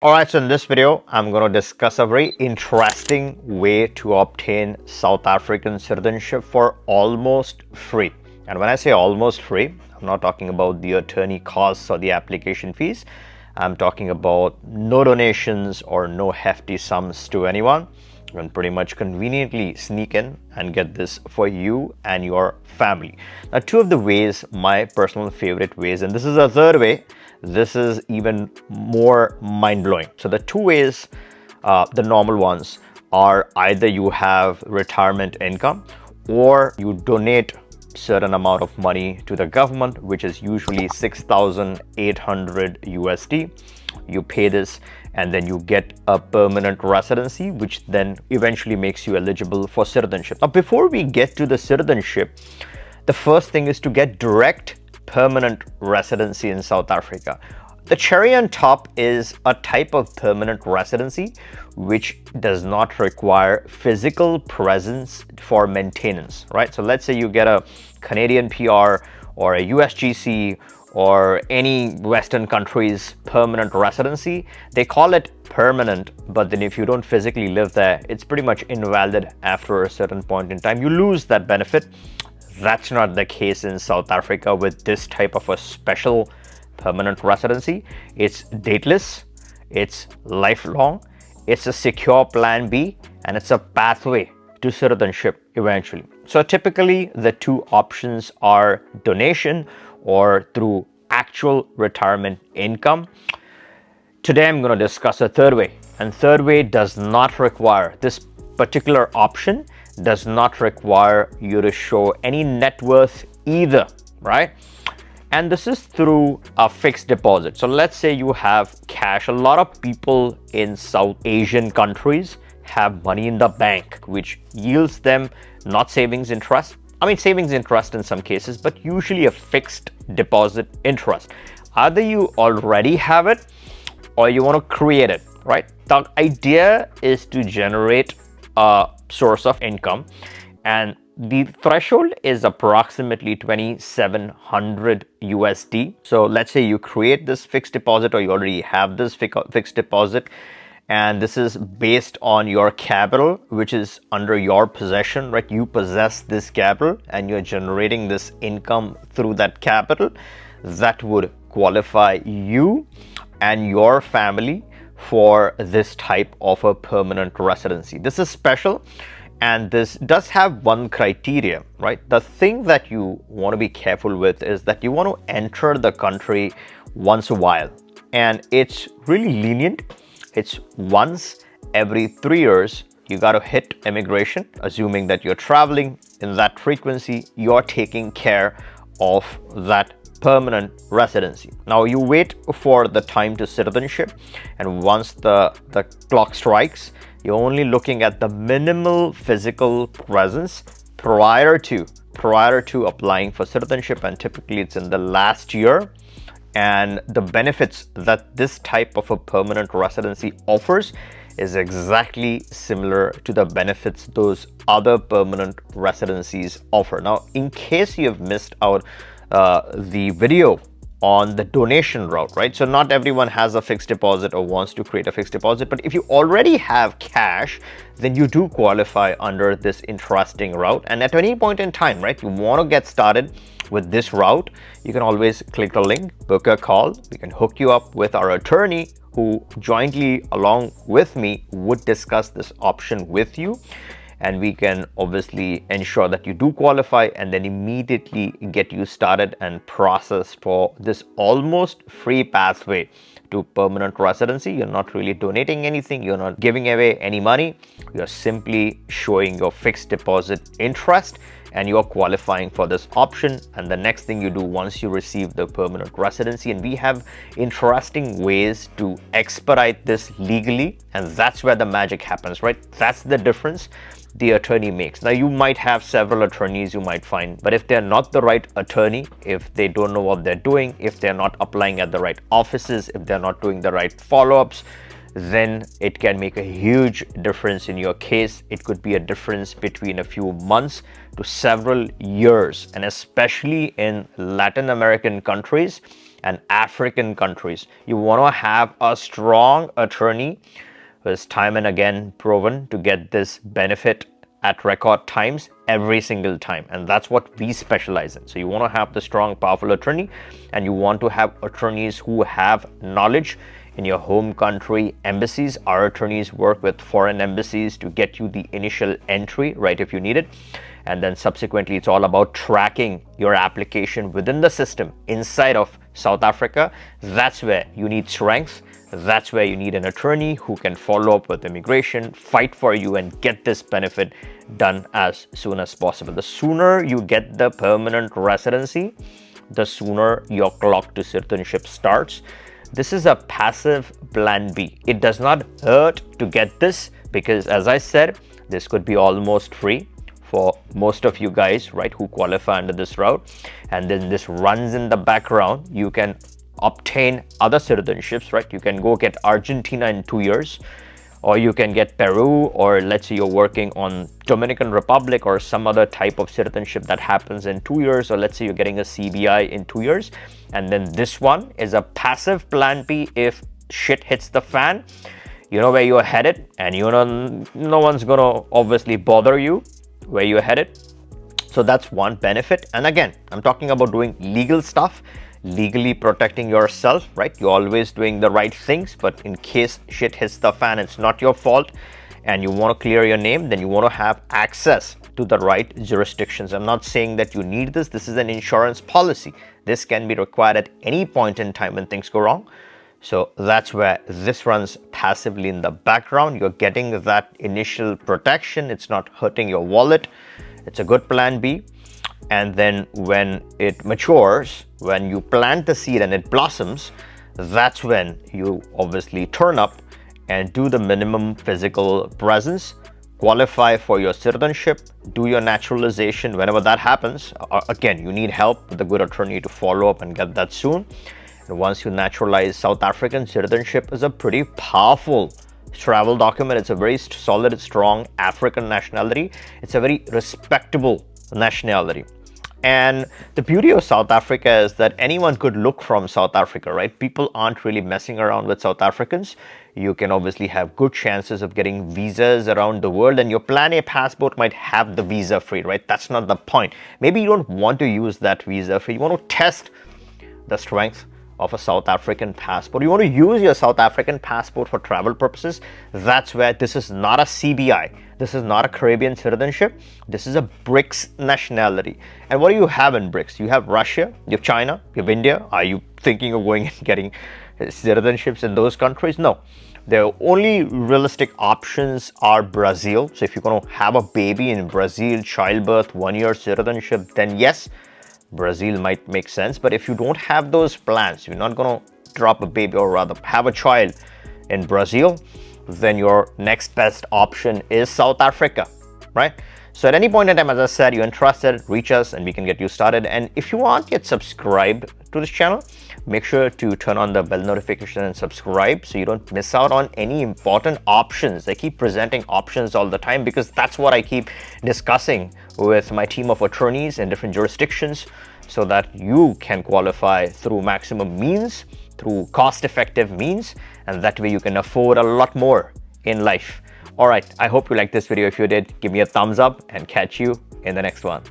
Alright, so in this video, I'm going to discuss a very interesting way to obtain South African citizenship for almost free. And when I say almost free, I'm not talking about the attorney costs or the application fees. I'm talking about no donations or no hefty sums to anyone. You can pretty much conveniently sneak in and get this for you and your family. Now, two of the ways, my personal favorite ways, and this is a third way, this is even more mind-blowing. So the two ways, the normal ones, are either you have retirement income or you donate certain amount of money to the government, which is usually 6,800 USD. You pay this and then you get a permanent residency, which then eventually makes you eligible for citizenship. Now, before we get to the citizenship, the first thing is to get direct permanent residency in South Africa. The cherry on top is a type of permanent residency which does not require physical presence for maintenance, right? So let's say you get a Canadian PR or a USGC or any Western country's permanent residency. They call it permanent, but then if you don't physically live there, it's pretty much invalid after a certain point in time. You lose that benefit. That's not the case in South Africa with this type of a special permanent residency. It's dateless, it's lifelong, it's a secure plan B, and it's a pathway to citizenship eventually. So typically the two options are donation or through actual retirement income. Today I'm going to discuss a third way, and third way does not require, this particular option does not require you to show any net worth either, right? And this is through a fixed deposit. So let's say you have cash. A lot of people in South Asian countries have money in the bank, which yields them not savings interest. I mean, savings interest in some cases, but usually a fixed deposit interest. Either you already have it or you want to create it, right? The idea is to generate a source of income, and the threshold is approximately 2,700 USD. So let's say you create this fixed deposit, or you already have this fixed deposit, and this is based on your capital, which is under your possession, right? You possess this capital and you're generating this income through that capital. That would qualify you and your family for this type of a permanent residency. This is special, and this does have one criteria, right? The thing that you want to be careful with is that you want to enter the country once a while, and it's really lenient. It's once every 3 years. You got to hit immigration, assuming that you're traveling in that frequency, you're taking care of that permanent residency. Now you wait for the time to citizenship, and once the clock strikes, you're only looking at the minimal physical presence prior to applying for citizenship, and typically it's in the last year. And the benefits that this type of a permanent residency offers is exactly similar to the benefits those other permanent residencies offer. Now, in case you have missed out the video on the donation route, right? So not everyone has a fixed deposit or wants to create a fixed deposit, but if you already have cash, then you do qualify under this interesting route. And at any point in time, right, you want to get started with this route, you can always click the link, book a call. We can hook you up with our attorney who jointly along with me would discuss this option with you. And we can obviously ensure that you do qualify and then immediately get you started and process for this almost free pathway to permanent residency. You're not really donating anything. You're not giving away any money. You're simply showing your fixed deposit interest and you're qualifying for this option. And the next thing you do once you receive the permanent residency, and we have interesting ways to expedite this legally, and that's where the magic happens, right? That's the difference the attorney makes. Now, you might have several attorneys you might find, but if they're not the right attorney, if they don't know what they're doing, if they're not applying at the right offices, if they're not doing the right follow-ups, then it can make a huge difference in your case. It could be a difference between a few months to several years. And especially in Latin American countries, and African countries. You want to have a strong attorney who is time and again proven to get this benefit at record times every single time, and that's what we specialize in. So you want to have the strong, powerful attorney, and you want to have attorneys who have knowledge in your home country embassies. Our attorneys work with foreign embassies to get you the initial entry, right, if you need it. And then subsequently, it's all about tracking your application within the system inside of South Africa. That's where you need strength. That's where you need an attorney who can follow up with immigration, fight for you, and get this benefit done as soon as possible. The sooner you get the permanent residency, the sooner your clock to citizenship starts. This is a passive plan B. It does not hurt to get this because, as I said, this could be almost free for most of you guys, right, who qualify under this route. And then this runs in the background. You can obtain other citizenships, right? You can go get Argentina in 2 years, or you can get Peru, or let's say you're working on Dominican Republic or some other type of citizenship that happens in 2 years, or let's say you're getting a CBI in 2 years. And then this one is a passive plan B. If shit hits the fan, you know where you're headed, and you know no one's gonna obviously bother you where you're headed. So that's one benefit. And again, I'm talking about doing legal stuff, legally protecting yourself, right? You're always doing the right things, but in case shit hits the fan, it's not your fault, and you want to clear your name, then you want to have access to the right jurisdictions. I'm not saying that you need this. This is an insurance policy. This can be required at any point in time when things go wrong. So that's where this runs passively in the background. You're getting that initial protection. It's not hurting your wallet. It's a good plan B. And then when it matures, when you plant the seed and it blossoms, that's when you obviously turn up and do the minimum physical presence, qualify for your citizenship, do your naturalization. Whenever that happens, again, you need help with a good attorney to follow up and get that soon. And once you naturalize, South African citizenship is a pretty powerful travel document. It's a very solid, strong African nationality. It's a very respectable nationality. And the beauty of South Africa is that anyone could look from South Africa, right? People aren't really messing around with South Africans. You can obviously have good chances of getting visas around the world, and your Plan A passport might have the visa free, right? That's not the point. Maybe you don't want to use that visa free. You want to test the strength of a South African passport. You want to use your South African passport for travel purposes. That's where this is not a CBI. This is not a Caribbean citizenship. This is a BRICS nationality. And what do you have in BRICS? You have Russia, you have China, you have India. Are you thinking of going and getting citizenships in those countries? No. The only realistic options are Brazil. So if you're going to have a baby in Brazil, childbirth, 1 year citizenship, then yes, Brazil might make sense. But if you don't have those plans, you're not going to drop a baby or rather have a child in Brazil, then your next best option is South Africa, right? So at any point in time, as I said, you're interested, reach us and we can get you started. And if you aren't yet subscribed to this channel, make sure to turn on the bell notification and subscribe so you don't miss out on any important options. I keep presenting options all the time because that's what I keep discussing with my team of attorneys in different jurisdictions so that you can qualify through maximum means, through cost-effective means, and that way you can afford a lot more in life. All right, I hope you liked this video. If you did, give me a thumbs up and catch you in the next one.